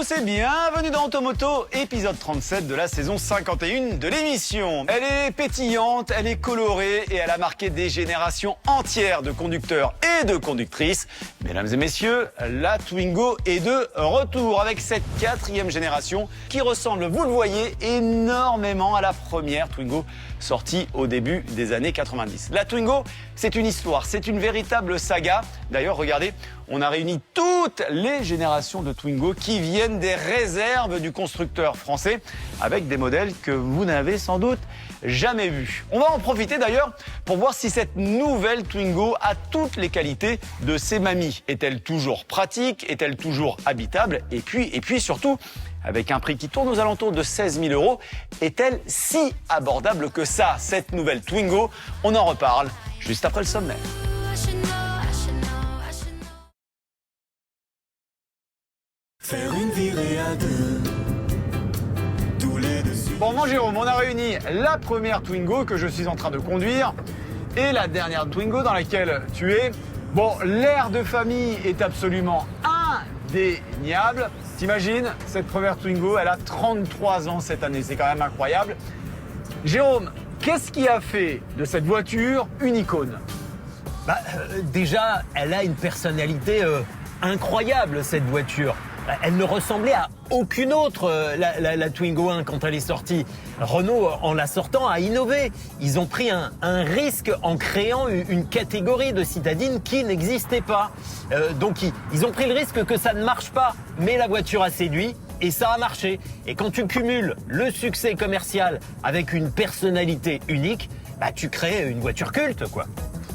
tous et bienvenue dans Automoto, épisode 37 de la saison 51 de l'émission. Elle est pétillante, elle est colorée et elle a marqué des générations entières de conducteurs et de conductrices. Mesdames et messieurs, la Twingo est de retour avec cette 4e génération qui ressemble, vous le voyez, énormément à la première Twingo sortie au début des années 90. La Twingo, c'est une histoire, c'est une véritable saga. D'ailleurs, regardez, on a réuni toutes les générations de Twingo qui viennent des réserves du constructeur français avec des modèles que vous n'avez sans doute jamais vus. On va en profiter d'ailleurs pour voir si cette nouvelle Twingo a toutes les qualités de ses mamies. Est-elle toujours pratique? Est-elle toujours habitable? Et puis surtout, avec un prix qui tourne aux alentours de 16 000 €, est-elle si abordable que ça, cette nouvelle Twingo? On en reparle juste après le sommaire. Faire une virée à deux, tous les deux sur... Bon, mon Jérôme, on a réuni la première Twingo que je suis en train de conduire et la dernière Twingo dans laquelle tu es. Bon, l'air de famille est absolument indéniable. T'imagines, cette première Twingo, elle a 33 ans cette année, c'est quand même incroyable. Jérôme, qu'est-ce qui a fait de cette voiture une icône? Déjà, elle a une personnalité incroyable, cette voiture. Elle ne ressemblait à aucune autre, la Twingo 1, quand elle est sortie. Renault, en la sortant, a innové. Ils ont pris un risque en créant une catégorie de citadines qui n'existait pas. Donc, ils ont pris le risque que ça ne marche pas. Mais la voiture a séduit et ça a marché. Et quand tu cumules le succès commercial avec une personnalité unique, tu crées une voiture culte, quoi.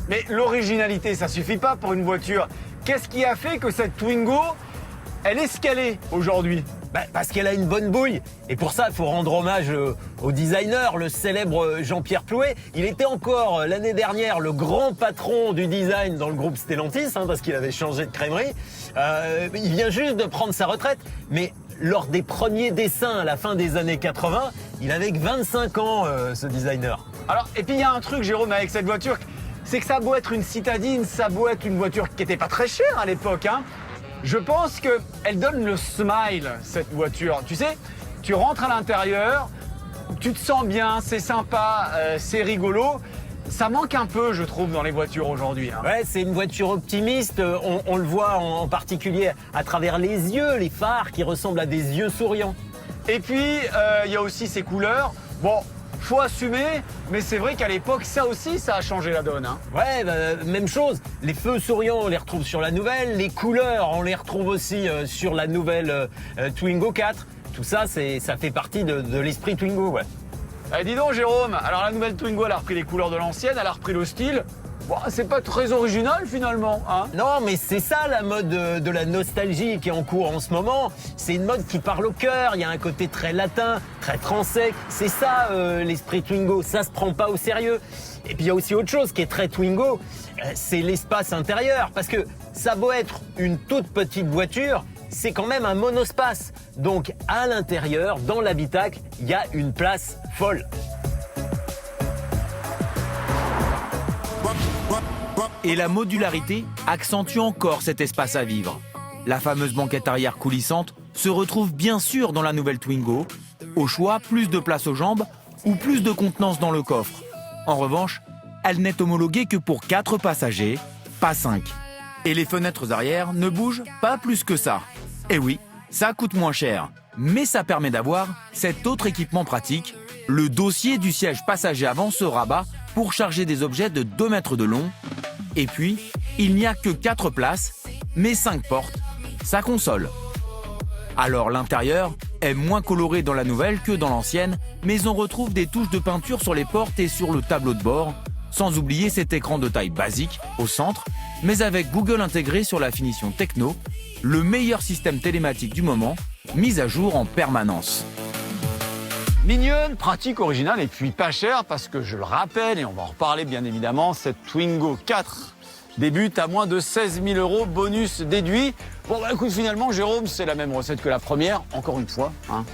Mais l'originalité, ça suffit pas pour une voiture. Qu'est-ce qui a fait que cette Twingo, elle est ce qu'elle est aujourd'hui? Parce qu'elle a une bonne bouille. Et pour ça, il faut rendre hommage au designer, le célèbre Jean-Pierre Plouet. Il était encore l'année dernière le grand patron du design dans le groupe Stellantis, parce qu'il avait changé de crèmerie. Il vient juste de prendre sa retraite. Mais lors des premiers dessins à la fin des années 80, il avait que 25 ans, ce designer. Alors, et puis il y a un truc, Jérôme, avec cette voiture, c'est que ça a beau être une citadine, ça a beau être une voiture qui n'était pas très chère à l'époque, Je pense qu'elle donne le smile, cette voiture. Tu sais, tu rentres à l'intérieur, tu te sens bien, c'est sympa, c'est rigolo. Ça manque un peu, je trouve, dans les voitures aujourd'hui. Ouais, c'est une voiture optimiste. On le voit en particulier à travers les yeux, les phares qui ressemblent à des yeux souriants. Et puis, il y a aussi ces couleurs. Bon, faut assumer, mais c'est vrai qu'à l'époque, ça aussi, ça a changé la donne. Ouais, même chose. Les feux souriants, on les retrouve sur la nouvelle. Les couleurs, on les retrouve aussi sur la nouvelle Twingo 4. Tout ça, ça fait partie de l'esprit Twingo, ouais. Dis donc, Jérôme, alors la nouvelle Twingo, elle a repris les couleurs de l'ancienne, elle a repris le style. Bon, c'est pas très original, finalement, Non, mais c'est ça la mode de la nostalgie qui est en cours en ce moment. C'est une mode qui parle au cœur. Il y a un côté très latin, très français. C'est ça l'esprit Twingo. Ça se prend pas au sérieux. Et puis il y a aussi autre chose qui est très Twingo, c'est l'espace intérieur. Parce que ça a beau être une toute petite voiture, c'est quand même un monospace. Donc à l'intérieur, dans l'habitacle, il y a une place folle. Et la modularité accentue encore cet espace à vivre. La fameuse banquette arrière coulissante se retrouve bien sûr dans la nouvelle Twingo. Au choix, plus de place aux jambes ou plus de contenance dans le coffre. En revanche, elle n'est homologuée que pour 4 passagers, pas 5. Et les fenêtres arrière ne bougent pas plus que ça. Et oui, ça coûte moins cher. Mais ça permet d'avoir cet autre équipement pratique. Le dossier du siège passager avant se rabat pour charger des objets de 2 mètres de long. Et puis, il n'y a que 4 places, mais 5 portes. Ça console. Alors l'intérieur est moins coloré dans la nouvelle que dans l'ancienne, mais on retrouve des touches de peinture sur les portes et sur le tableau de bord, sans oublier cet écran de taille basique au centre, mais avec Google intégré sur la finition techno, le meilleur système télématique du moment, mis à jour en permanence. Mignonne, pratique, originale et puis pas chère parce que je le rappelle, et on va en reparler bien évidemment, cette Twingo 4 débute à moins de 16 000 € bonus déduit. Bon, bah écoute, finalement, Jérôme, c'est la même recette que la première, encore une fois. Hein.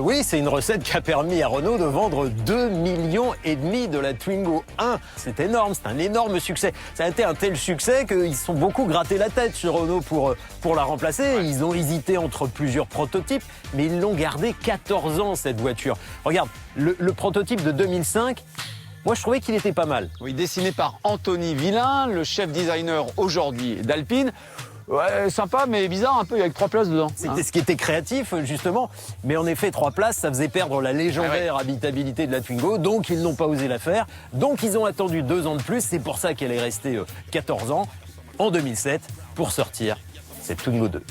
Oui, c'est une recette qui a permis à Renault de vendre 2,5 millions de la Twingo 1. C'est énorme, c'est un énorme succès. Ça a été un tel succès qu'ils se sont beaucoup gratté la tête chez Renault pour la remplacer. Ouais. Ils ont hésité entre plusieurs prototypes, mais ils l'ont gardé 14 ans, cette voiture. Regarde, le prototype de 2005, moi, je trouvais qu'il était pas mal. Oui, dessiné par Anthony Villain, le chef designer aujourd'hui d'Alpine. Ouais, sympa, mais bizarre un peu, avec 3 places dedans. C'était ce qui était créatif, justement. Mais en effet, 3 places, ça faisait perdre la légendaire habitabilité de la Twingo. Donc, ils n'ont pas osé la faire. Donc, ils ont attendu 2 ans de plus. C'est pour ça qu'elle est restée 14 ans, en 2007, pour sortir cette Twingo 2.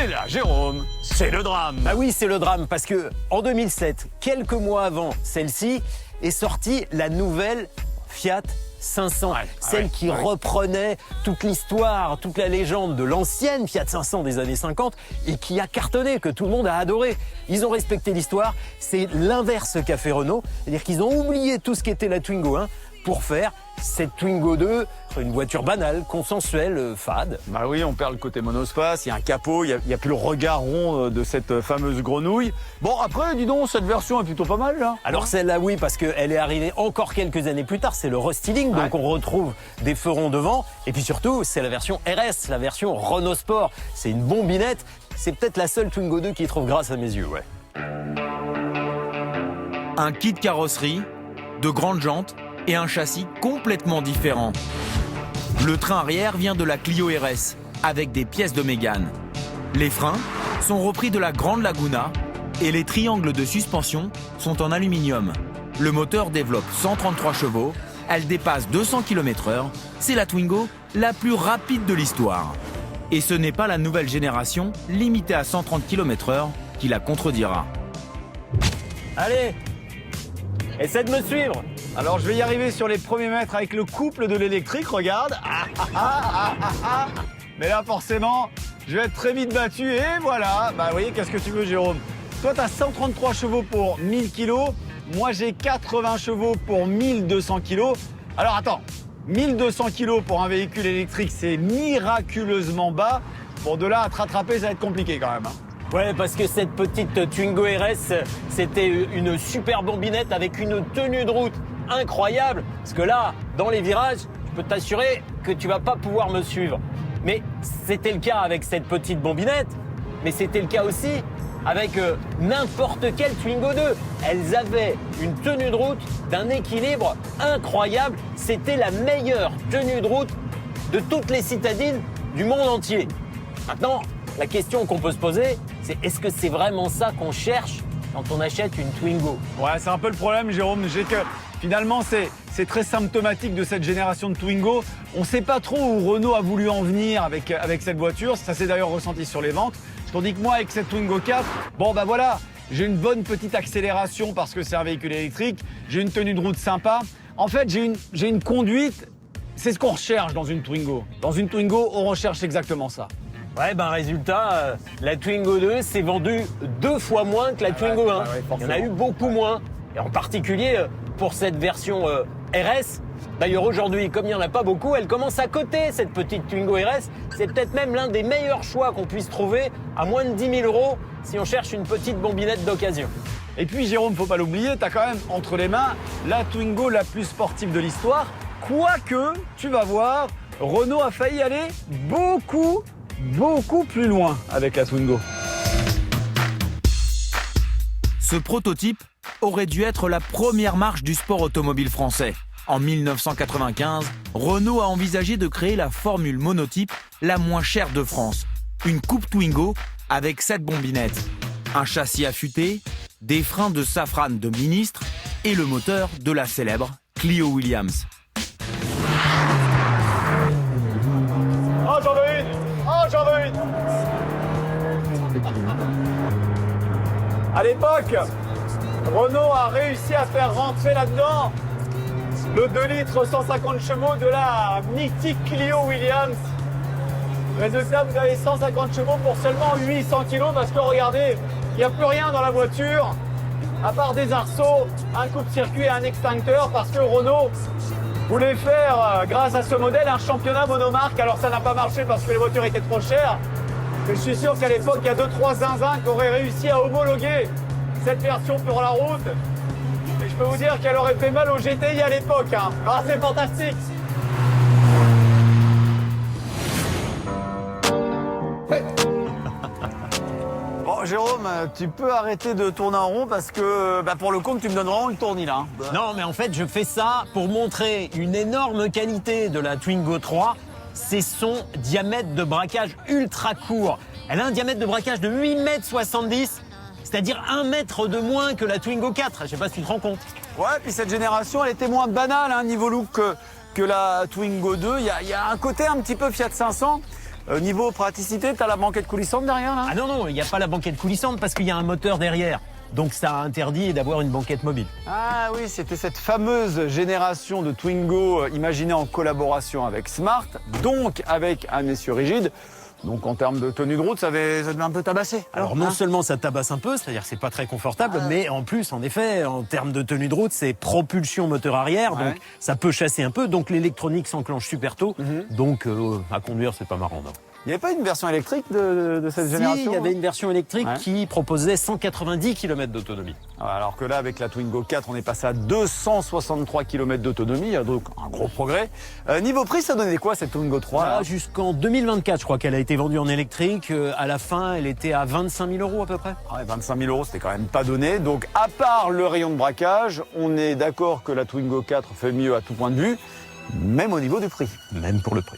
Et là, Jérôme, c'est le drame. Ah oui, c'est le drame, parce que en 2007, quelques mois avant celle-ci, est sortie la nouvelle Fiat 500, celle qui reprenait toute l'histoire, toute la légende de l'ancienne Fiat 500 des années 50 et qui a cartonné, que tout le monde a adoré. Ils ont respecté l'histoire, c'est l'inverse qu'a fait Renault, c'est-à-dire qu'ils ont oublié tout ce qu'était la Twingo 1 pour faire cette Twingo 2, une voiture banale, consensuelle, fade. Bah oui, on perd le côté monospace, il y a un capot, il y a plus le regard rond de cette fameuse grenouille. Bon, après, dis donc, cette version est plutôt pas mal, là. Alors celle-là, oui, parce qu'elle est arrivée encore quelques années plus tard, c'est le restyling, donc on retrouve des ferons devant. Et puis surtout, c'est la version RS, la version Renault Sport. C'est une bombinette, c'est peut-être la seule Twingo 2 qui y trouve grâce à mes yeux, ouais. Un kit carrosserie, de grandes jantes et un châssis complètement différent. Le train arrière vient de la Clio RS, avec des pièces de Mégane. Les freins sont repris de la Grande Laguna et les triangles de suspension sont en aluminium. Le moteur développe 133 chevaux, elle dépasse 200 km/h, c'est la Twingo la plus rapide de l'histoire. Et ce n'est pas la nouvelle génération, limitée à 130 km/h, qui la contredira. Allez, essaie de me suivre. Alors, je vais y arriver sur les premiers mètres avec le couple de l'électrique, regarde. Mais là, forcément, je vais être très vite battu et voilà. Bah oui, qu'est-ce que tu veux, Jérôme? Toi, tu as 133 chevaux pour 1000 kg. Moi, j'ai 80 chevaux pour 1200 kg. Alors, attends. 1200 kg pour un véhicule électrique, c'est miraculeusement bas. Bon, de là à te rattraper, ça va être compliqué quand même. Ouais, parce que cette petite Twingo RS, c'était une super bombinette avec une tenue de route incroyable. Parce que là, dans les virages, je peux t'assurer que tu vas pas pouvoir me suivre. Mais c'était le cas avec cette petite bombinette, mais c'était le cas aussi avec n'importe quelle Twingo 2. Elles avaient une tenue de route d'un équilibre incroyable. C'était la meilleure tenue de route de toutes les citadines du monde entier. Maintenant, la question qu'on peut se poser, c'est est-ce que c'est vraiment ça qu'on cherche quand on achète une Twingo? Ouais, c'est un peu le problème, Jérôme. J'ai que finalement, c'est très symptomatique de cette génération de Twingo. On ne sait pas trop où Renault a voulu en venir avec cette voiture. Ça s'est d'ailleurs ressenti sur les ventes. Tandis que moi, avec cette Twingo 4, bon bah voilà, j'ai une bonne petite accélération parce que c'est un véhicule électrique. J'ai une tenue de route sympa. En fait, j'ai une conduite. C'est ce qu'on recherche dans une Twingo. Dans une Twingo, on recherche exactement ça. Ouais, ben résultat, la Twingo 2 s'est vendue 2 fois moins que la Twingo 1. Il y en a eu beaucoup moins. Et en particulier pour cette version RS. D'ailleurs aujourd'hui, comme il n'y en a pas beaucoup, elle commence à coter cette petite Twingo RS. C'est peut-être même l'un des meilleurs choix qu'on puisse trouver à moins de 10 000 € si on cherche une petite bombinette d'occasion. Et puis Jérôme, faut pas l'oublier, t'as quand même entre les mains la Twingo la plus sportive de l'histoire. Quoique, tu vas voir, Renault a failli aller beaucoup plus loin avec la Twingo. Ce prototype aurait dû être la première marche du sport automobile français. En 1995, Renault a envisagé de créer la formule monotype la moins chère de France. Une coupe Twingo avec 7 bombinettes. Un châssis affûté, des freins de safran de ministre et le moteur de la célèbre Clio Williams. Oh, j'en veux une! Oh, j'en veux une! À l'époque, Renault a réussi à faire rentrer là-dedans le 2 litres 150 chevaux de la mythique Clio Williams. Résultat, vous avez 150 chevaux pour seulement 800 kg parce que regardez, il n'y a plus rien dans la voiture à part des arceaux, un coupe-circuit et un extincteur parce que Renault voulait faire, grâce à ce modèle, un championnat monomarque. Alors ça n'a pas marché parce que les voitures étaient trop chères. Mais je suis sûr qu'à l'époque, il y a 2-3 zinzins qui auraient réussi à homologuer cette version pour la route. Et je peux vous dire qu'elle aurait fait mal au GTI à l'époque. Hein. Ah, c'est fantastique. Bon, Jérôme, tu peux arrêter de tourner en rond parce que, pour le compte, tu me donnes vraiment une tournée là. Hein. Non, mais en fait, je fais ça pour montrer une énorme qualité de la Twingo 3. C'est son diamètre de braquage ultra court. Elle a un diamètre de braquage de 8,70 m, c'est-à-dire 1 mètre de moins que la Twingo 4. Je sais pas si tu te rends compte. Ouais, puis cette génération, elle était moins banale, hein, niveau look que la Twingo 2. Il y a un côté un petit peu Fiat 500. Niveau praticité, t'as la banquette coulissante derrière là? Ah non, il n'y a pas la banquette coulissante parce qu'il y a un moteur derrière. Donc ça interdit d'avoir une banquette mobile. Ah oui, c'était cette fameuse génération de Twingo imaginée en collaboration avec Smart, donc avec un essieu rigide. Donc en termes de tenue de route, ça devait un peu tabasser. Alors non seulement ça tabasse un peu, c'est-à-dire que c'est pas très confortable, mais en plus, en effet, en termes de tenue de route, c'est propulsion moteur arrière, donc ça peut chasser un peu. Donc l'électronique s'enclenche super tôt, donc à conduire, c'est pas marrant. Non. Il n'y avait pas une version électrique de cette génération? Il y avait une version électrique qui proposait 190 km d'autonomie. Alors que là, avec la Twingo 4, on est passé à 263 km d'autonomie, donc un gros progrès. Niveau prix, ça donnait quoi cette Twingo 3 jusqu'en 2024, je crois qu'elle a été vendue en électrique. À la fin, elle était à 25 000 € à peu près. Ah ouais, 25 000 €, c'était quand même pas donné. Donc à part le rayon de braquage, on est d'accord que la Twingo 4 fait mieux à tout point de vue, même au niveau du prix. Même pour le prix.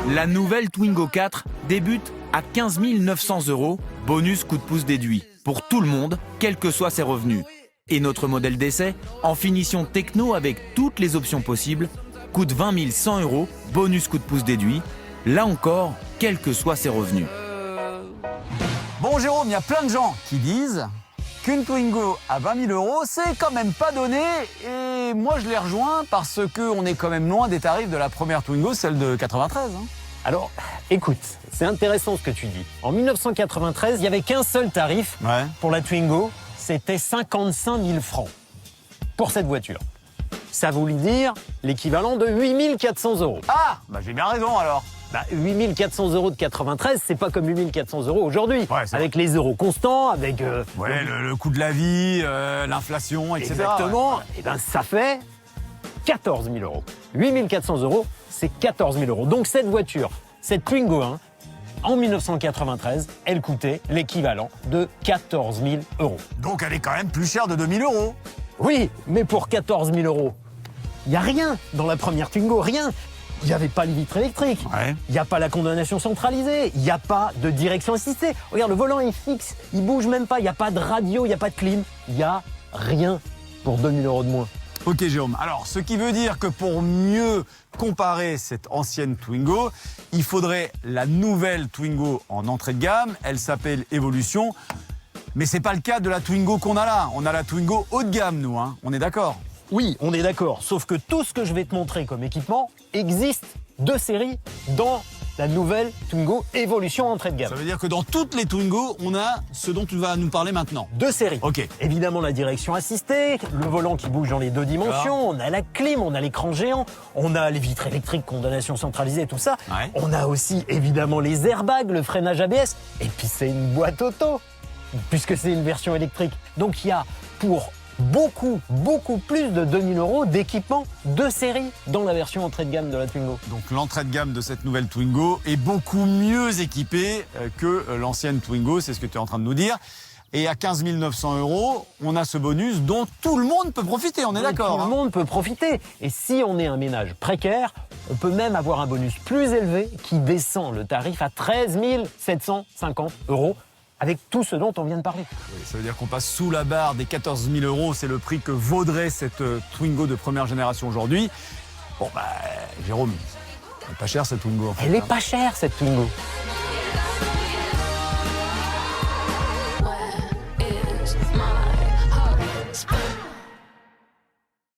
La nouvelle Twingo 4 débute à 15 900 €, bonus coup de pouce déduit, pour tout le monde, quels que soient ses revenus. Et notre modèle d'essai, en finition techno avec toutes les options possibles, coûte 20 100 €, bonus coup de pouce déduit, là encore, quels que soient ses revenus. Bon Jérôme, il y a plein de gens qui disent qu'une Twingo à 20 000 €, c'est quand même pas donné. Et moi, je les rejoins parce qu'on est quand même loin des tarifs de la première Twingo, celle de 93. Hein. Alors, écoute, c'est intéressant ce que tu dis. En 1993, il n'y avait qu'un seul tarif pour la Twingo, c'était 55 000 francs pour cette voiture. Ça voulait dire l'équivalent de 8 400 €. Ah, j'ai bien raison alors. 8 400 € de 93, c'est pas comme 8 400 € aujourd'hui. Avec les euros constants, avec... le coût de la vie, l'inflation, etc. Exactement. Et ça fait 14 000 €. 8 400 €, c'est 14 000 €. Donc cette voiture, cette Twingo 1, en 1993, elle coûtait l'équivalent de 14 000 €. Donc elle est quand même plus chère de 2 000 €. Oui, mais pour 14 000 €, il n'y a rien dans la première Twingo, rien. Il n'y avait pas les vitres électriques, il n'y a pas la condamnation centralisée, il n'y a pas de direction assistée. Regarde, le volant est fixe, il bouge même pas, il n'y a pas de radio, il n'y a pas de clim. Il n'y a rien pour 2 000 € de moins. Ok Jérôme, alors ce qui veut dire que pour mieux comparer cette ancienne Twingo, il faudrait la nouvelle Twingo en entrée de gamme, elle s'appelle Evolution. Mais c'est pas le cas de la Twingo qu'on a là, on a la Twingo haut de gamme nous, on est d'accord? Oui, on est d'accord, sauf que tout ce que je vais te montrer comme équipement existe de série dans la nouvelle Twingo Evolution entrée de gamme. Ça veut dire que dans toutes les Twingo, on a ce dont tu vas nous parler maintenant. De série. Ok. Évidemment la direction assistée, le volant qui bouge dans les 2 dimensions, on a la clim, on a l'écran géant, on a les vitres électriques, condamnation centralisée, tout ça. On a aussi évidemment les airbags, le freinage ABS, et puis c'est une boîte auto, puisque c'est une version électrique. Donc il y a pour beaucoup plus de 2 000 € d'équipement de série dans la version entrée de gamme de la Twingo. Donc l'entrée de gamme de cette nouvelle Twingo est beaucoup mieux équipée que l'ancienne Twingo, c'est ce que tu es en train de nous dire. Et à 15 900 €, on a ce bonus dont tout le monde peut profiter, on est d'accord. Tout le monde peut profiter. Et si on est un ménage précaire, on peut même avoir un bonus plus élevé qui descend le tarif à 13 750 €. Avec tout ce dont on vient de parler. Oui, ça veut dire qu'on passe sous la barre des 14 000 €, c'est le prix que vaudrait cette Twingo de première génération aujourd'hui. Bon Jérôme, elle est pas chère cette Twingo en fait. Elle est pas chère cette Twingo.